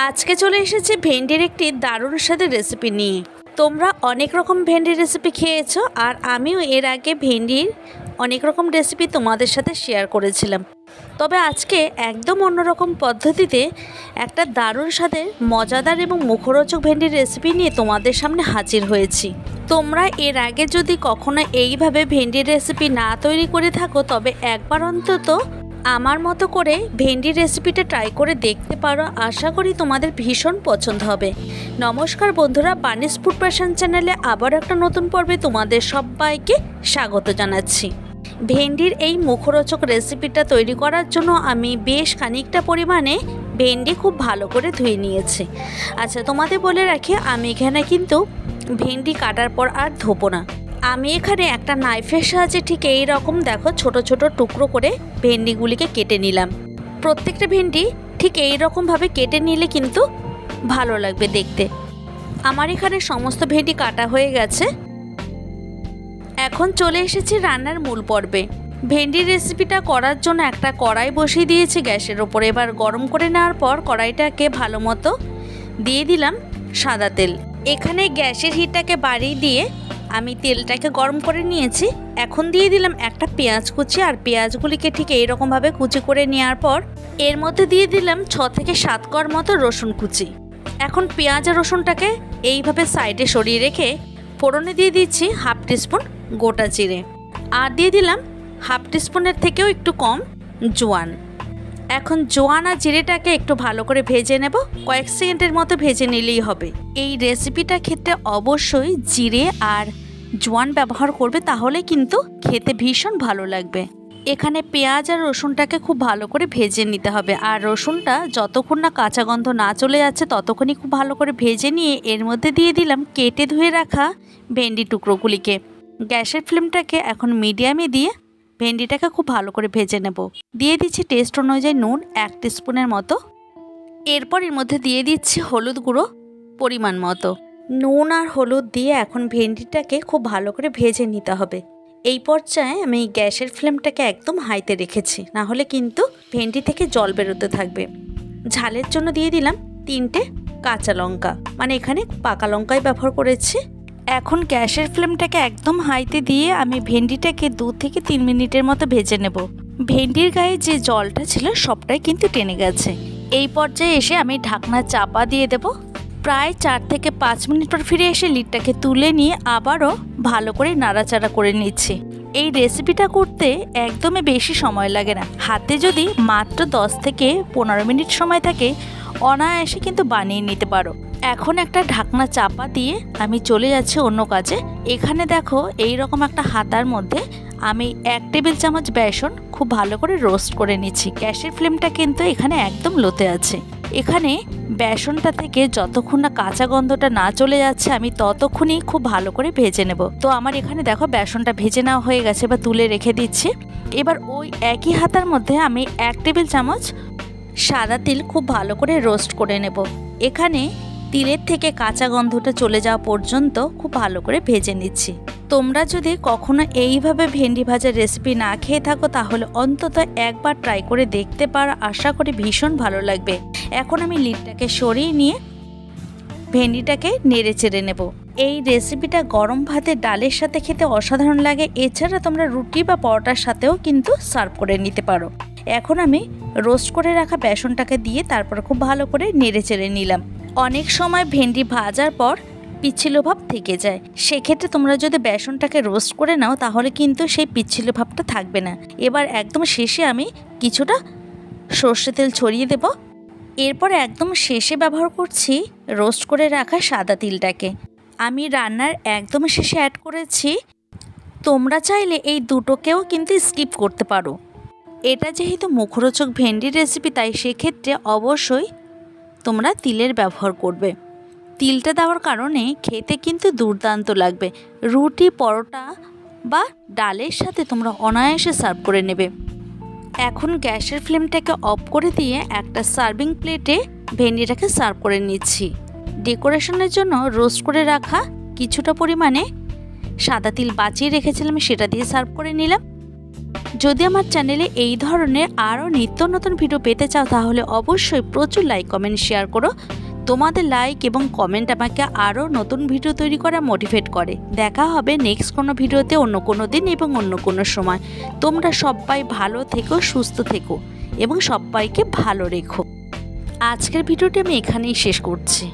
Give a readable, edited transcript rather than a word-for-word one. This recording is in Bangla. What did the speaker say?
আজকে চলে এসেছি ভেন্ডির একটি দারুণ স্বাদের রেসিপি নিয়ে। তোমরা অনেক রকম ভেন্ডির রেসিপি খেয়েছো, আর আমিও এর আগে ভেন্ডির অনেক রকম রেসিপি তোমাদের সাথে শেয়ার করেছিলাম। তবে আজকে একদম অন্যরকম পদ্ধতিতে একটা দারুণ স্বাদের মজাদার এবং মুখরোচক ভেন্ডির রেসিপি নিয়ে তোমাদের সামনে হাজির হয়েছি। তোমরা এর আগে যদি কখনো এইভাবে ভেন্ডির রেসিপি না তৈরি করে থাকো, তবে একবার অন্তত আমার মতো করে ভেন্ডির রেসিপিটা ট্রাই করে দেখতে পারো। আশা করি তোমাদের ভীষণ পছন্দ হবে। নমস্কার বন্ধুরা, বানিস ফুড প্যাশন চ্যানেলে আবার একটা নতুন পর্বে তোমাদের সবাইকে স্বাগত জানাচ্ছি। ভেন্ডির এই মুখরোচক রেসিপিটা তৈরি করার জন্য আমি বেশ খানিকটা পরিমাণে ভেন্ডি খুব ভালো করে ধুয়ে নিয়েছি। আচ্ছা, তোমাদের বলে রাখি, আমি এখানে কিন্তু ভেন্ডি কাটার পর আর ধোবো না। আমি এখানে একটা নাইফের সাহায্যে ঠিক এই রকম দেখো ছোট ছোট টুকরো করে ভেন্ডিগুলিকে কেটে নিলাম। প্রত্যেকটা ভেন্ডি ঠিক এই রকমভাবে কেটে নিলে কিন্তু ভালো লাগবে দেখতে। আমার এখানে সমস্ত ভেন্ডি কাটা হয়ে গেছে। এখন চলে এসেছি রান্নার মূল পর্বে। ভেন্ডির রেসিপিটা করার জন্য একটা কড়াই বসিয়ে দিয়েছি গ্যাসের ওপরে। এবার গরম করে নেওয়ার পর কড়াইটাকে ভালো মতো দিয়ে দিলাম সাদা তেল। এখানে গ্যাসের হিটটাকে বাড়িয়ে দিয়ে আমি তেলটাকে গরম করে নিয়েছি। এখন দিয়ে দিলাম একটা পেঁয়াজ কুচি, আর পেঁয়াজগুলিকে ঠিক এইরকমভাবে কুচি করে নেওয়ার পর এর মধ্যে দিয়ে দিলাম 6 থেকে 7 কোয়া মতো রসুন কুচি। এখন পেঁয়াজ আর রসুনটাকে এইভাবে সাইডে সরিয়ে রেখে ফোড়নে দিয়ে দিচ্ছি হাফ টিস্পুন গোটা জিরে, আর দিয়ে দিলাম হাফ টিস্পুনের থেকেও একটু কম জোয়ান। এখন জোয়ান আর জিরেটাকে একটু ভালো করে ভেজে নেব। কয়েক সেকেন্ডের মতো ভেজে নিলেই হবে। এই রেসিপিটা খেতে অবশ্যই জিরে আর জোয়ান ব্যবহার করবে, তাহলে কিন্তু খেতে ভীষণ ভালো লাগবে। এখানে পেঁয়াজ আর রসুনটাকে খুব ভালো করে ভেজে নিতে হবে, আর রসুনটা যতক্ষণ না কাঁচা গন্ধ না চলে যাচ্ছে ততক্ষণই খুব ভালো করে ভেজে নিয়ে এর মধ্যে দিয়ে দিলাম কেটে ধুয়ে রাখা ভেন্ডি টুকরোগুলিকে। গ্যাসের ফ্লেমটাকে এখন মিডিয়ামে দিয়ে ভেন্ডিটাকে খুব ভালো করে ভেজে নেব। দিয়ে দিচ্ছি টেস্ট অনুযায়ী নুন 1 টিস্পুনের মতো। এরপর এর মধ্যে দিয়ে দিচ্ছি হলুদ গুঁড়ো পরিমাণ মতো। নুন আর হলুদ দিয়ে এখন ভেন্ডিটাকে খুব ভালো করে ভেজে নিতে হবে। এই পর্যায়ে আমি গ্যাসের ফ্লেমটাকে একদম হাইতে রেখেছি, না হলে কিন্তু ভেন্ডি থেকে জল বেরোতে থাকবে। ঝালের জন্য দিয়ে দিলাম 3টে কাঁচা লঙ্কা, মানে এখানে পাকা লঙ্কাই ব্যবহার করেছি। এখন গ্যাসের ফ্লেমটাকে একদম হাইতে দিয়ে আমি ভেন্ডিটাকে 2 থেকে 3 মিনিটের মতো ভেজে নেব। ভেন্ডির গায়ে যে জলটা ছিল সবটাই কিন্তু টেনে গেছে। এই পর্যায়ে এসে আমি ঢাকনা চাপা দিয়ে দেব। প্রায় 4 থেকে 5 মিনিট পর ফিরে এসে লিডটাকে তুলে নিয়ে আবারও ভালো করে নাড়াচাড়া করে নিচ্ছি। এই রেসিপিটা করতে একদমই বেশি সময় লাগে না। হাতে যদি মাত্র 10 থেকে 15 মিনিট সময় থাকে, অনায়াসে কিন্তু বানিয়ে নিতে পারো। এখন একটা ঢাকনা চাপা দিয়ে আমি চলে যাচ্ছি অন্য কাজে। এখানে দেখো এই রকম একটা হাতার মধ্যে আমি 1 টেবিল চামচ বেসন খুব ভালো করে রোস্ট করে নিচ্ছি। গ্যাসের ফ্লেমটা কিন্তু এখানে একদম লোতে আছে। এখানে বেসনটা থেকে যতক্ষণ না কাঁচা গন্ধটা না চলে যাচ্ছে আমি ততক্ষণই খুব ভালো করে ভেজে নেব। তো আমার এখানে দেখো বেসনটা ভেজে নেওয়া হয়ে গেছে, বা তুলে রেখে দিচ্ছি। এবার ওই একই হাতার মধ্যে আমি 1 টেবিল চামচ সাদা তিল খুব ভালো করে রোস্ট করে নেব। এখানে তিলের থেকে কাঁচা গন্ধটা চলে যাওয়া পর্যন্ত খুব ভালো করে ভেজে নিচ্ছি। তোমরা যদি কখনো এইভাবে ভেন্ডি ভাজার রেসিপি না খেয়ে থাকো, তাহলে অন্তত একবার ট্রাই করে দেখতে পারো। আশা করি ভীষণ ভালো লাগবে। এখন আমি লিডটাকে সরিয়ে নিয়ে ভেন্ডিটাকে নেড়ে চেড়ে নেব। এই রেসিপিটা গরম ভাতে ডালের সাথে খেতে অসাধারণ লাগে। এছাড়া তোমরা রুটি বা পরোটার সাথেও কিন্তু সার্ভ করে নিতে পারো। এখন আমি রোস্ট করে রাখা বেসনটাকে দিয়ে তারপর খুব ভালো করে নেড়ে চেড়ে নিলাম। অনেক সময় ভেন্ডি ভাজার পর পিচ্ছিলো ভাব থেকে যায়, সেক্ষেত্রে তোমরা যদি বেসনটাকে রোস্ট করে নাও তাহলে কিন্তু সেই পিচ্ছিলো ভাবটা থাকবে না। এবার একদম শেষে আমি কিছুটা সর্ষে তেল ছড়িয়ে দেব। এরপর একদম শেষে ব্যবহার করছি রোস্ট করে রাখা সাদা তিলটাকে। আমি রান্নার একদম শেষে অ্যাড করেছি। তোমরা চাইলে এই দুটোকেও কিন্তু স্কিপ করতে পারো। এটা যেহেতু মুখরোচক ভেন্ডির রেসিপি, তাই সেক্ষেত্রে অবশ্যই তোমরা তিলের ব্যবহার করবে। তিলটা দেওয়ার কারণে খেতে কিন্তু দুর্দান্ত লাগবে। রুটি, পরোটা বা ডালের সাথে তোমরা অনায়াসে সার্ভ করে নেবে। এখন গ্যাসের ফ্লেমটাকে অফ করে দিয়ে একটা সার্ভিং প্লেটে ভেন্ডিটাকে সার্ভ করে নিচ্ছি। ডেকোরেশনের জন্য রোস্ট করে রাখা কিছুটা পরিমাণে সাদা তিল বাঁচিয়ে রেখেছিলাম, সেটা দিয়ে সার্ভ করে নিলাম। যদি আমার চ্যানেলে এই ধরনের আরও নিত্য নতুন ভিডিও পেতে চাও তাহলে অবশ্যই প্রচুর লাইক কমেন্ট শেয়ার করো। তোমাদের লাইক এবং কমেন্ট আমাকে আরও নতুন ভিডিও তৈরি করা মোটিভেট করে। দেখা হবে নেক্সট কোনো ভিডিওতে অন্য কোনো দিন এবং অন্য কোনো সময়। তোমরা সবাই ভালো থেকো, সুস্থ থেকো এবং সবাইকে ভালো রেখো। আজকের ভিডিওটি আমি এখানেই শেষ করছি।